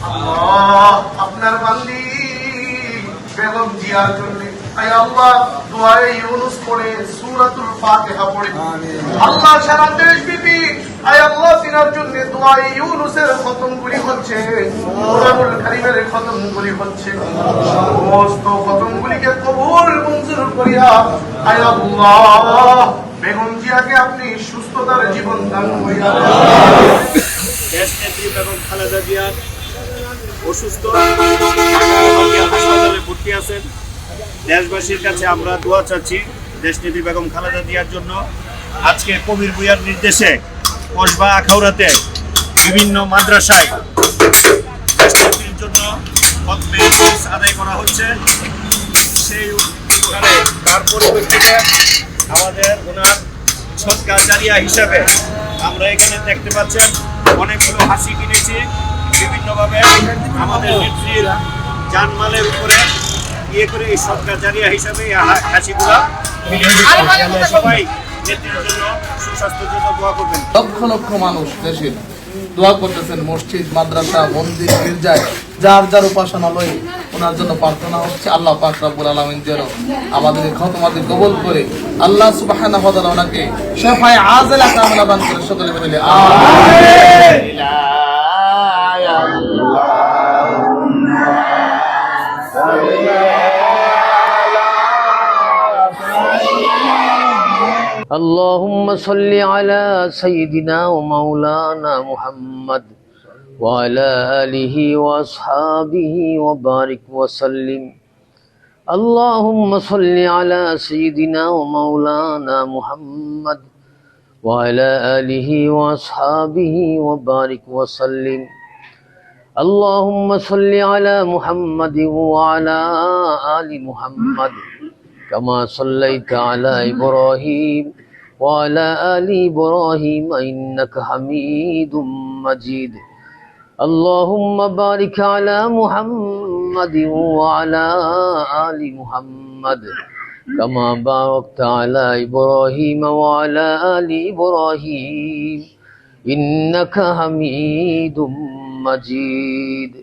আল্লাহ আপনার বান্দি বেগম জিয়ার জন্য আয় আল্লাহ দুআয়ে ইউনুস পড়ে সূরাতুল ফাতিহা পড়ে আল্লাহ সারা দেশ বিবি আয় আল্লাহ তিনার জন্য দুআয়ে ইউনুসের খতমগুলি হচ্ছে, কোরআনুল কারীমের খতমগুলি হচ্ছে, সমস্ত খতমগুলিকে কবুল মঞ্জুর করিয়া আয় আল্লাহ বেগম জিয়াকে আপনি সুস্থতার জীবন দান করিয়া দেশ নেত্রী বেগম খালেদা জিয়া অসুস্থ, হাসপাতালে ভর্তি আছেন। দেশবাসীর কাছে আমরা দোয়া চাচ্ছি দেশ নেত্রী বেগম খালেদা জিয়ার জন্য। আজকে কবির ভূঁইয়ার নির্দেশে কসবা আখাউড়াতে বিভিন্ন মাদ্রাসায় দেশ নেত্রীর জন্য আদায় করা হচ্ছে। সেই তার পরিপ্রেক্ষিতে আমাদের ওনার সদকা জারিয়া হিসাবে আমরা এখানে দেখতে পাচ্ছেন অনেকগুলো হাসি কিনেছি। বিভিন্নভাবে আমাদের নেত্রীর জানমালের উপরে করে এই সদকা জারিয়া হিসাবে হাসিগুলো সবাই নেত্রীর জন্য সুস্বাস্থ্যের জন্য দোয়া করবেন। লক্ষ লক্ষ মানুষ দেশের দোয়া করতেছেন, মসজিদ, মাদ্রাসা, মন্দির, গির্জায় যার যার উপাসনালয়ে ওনার জন্য প্রার্থনা হচ্ছে। আল্লাহ পাক রব্বুল আলামিন যেন আমাদের খতমাদি কবুল করে আল্লাহ সুবহানাহু ওয়া তাআলা ওনাকে শাফায়ে আযলা কামনা দান করে সকলে মিলে আমিন। اللهم صل على سيدنا ومولانا محمد وعلى آله وأصحابه وبارك وسلم. اللهم صل على سيدنا ومولانا محمد وعلى آله وأصحابه وبارك وسلم. اللهم صل على محمد وعلى آل محمد كما صليت على إبراهيم وعلى آل إبراهيم إنك حميد مجيد. اللهم بارك على محمد وعلى آل محمد كما باركت على إبراهيم وعلى آل إبراهيم إنك حميد مجيد.